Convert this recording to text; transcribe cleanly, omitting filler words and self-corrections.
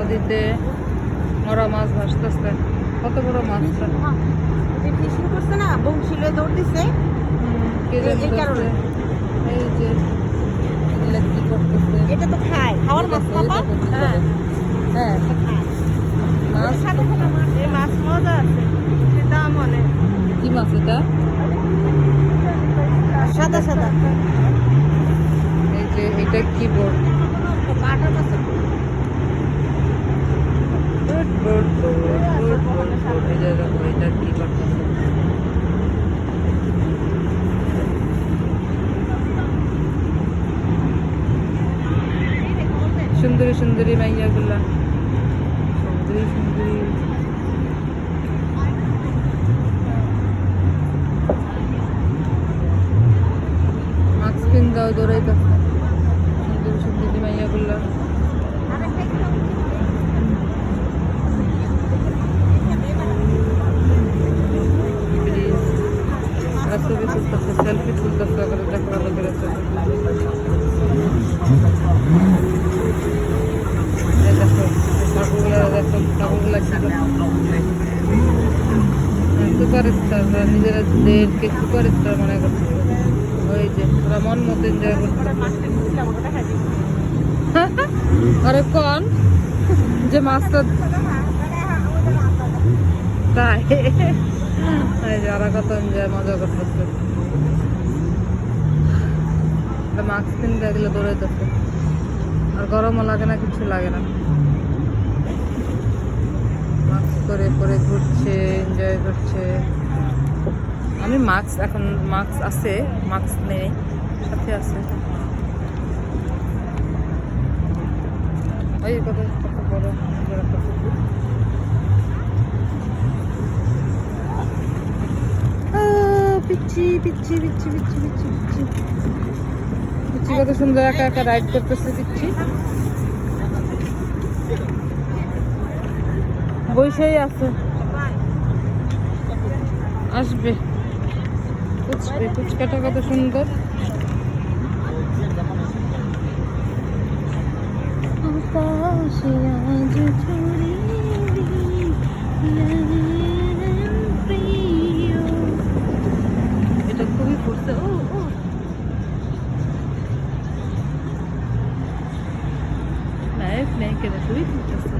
নদীতে মরা মাছ ভাসতেছে। কত বড় মাছটা! ফিশিং করছে না, বংশীলে দৌড় দিছে। এই কারণে এই যে এগুলা কি করতেছে? এটা তো খায়, খাওয়ার মাছ পাপা। হ্যাঁ হ্যাঁ, মাছ সাদা সাদা মাছ, এই মাছ মজা আছে, দাম অনেক। কি মাছ এটা? সাদা সাদা। এই যে এটা কি বোর্ড? বাটা মাছ। এটা কি করতেছে? সুন্দরী সুন্দরী মাইয়াগুলা, সুন্দরী সুন্দরী। মাস্ক পিন্দাও দৌড়াইতেছে সুন্দরী সুন্দরী মাইয়াগুলা। ছবি তুলতেছে, সেলফি তুলতেছে, আবার দেখো ভালো করে ছবি। দেখো ঠাকুরগুলা, দেখো ঠাকুরগুলা সুপার স্টার, নিজেরা দেরকে সুপার স্টার মনে করছে। ওই যে ওরা মন মতো এনজয় করছে। আরে কোন যে মাছটা তাই যারা কত এনজয় মজা করতেছে। মাস্ক কিনতে গেলে দৌড়াইতেছে, আর গরমও লাগে না, কিছু লাগে না। মাস্ক করে করে ঘুরছে, এনজয় করছে। আমি মাস্ক, এখন মাস্ক আছে, মাস্ক নেই, সাথে আছে। ওই কত কত বড় একটা পুকুর। পিচ্ছি পিচ্ছি পিচ্ছি পিচ্ছি পিচ্ছি পিচ্ছি পিচ্ছি কত সুন্দর একা একা রাইড করতেছে পিচ্ছি। বৈশাই আছে, আসবে, ফুচবে, ফুচকাটা কত সুন্দর। এটা খুবই ফুটছে। ও ও লাইফ নেই কেন, খুবই ফুটতেছে।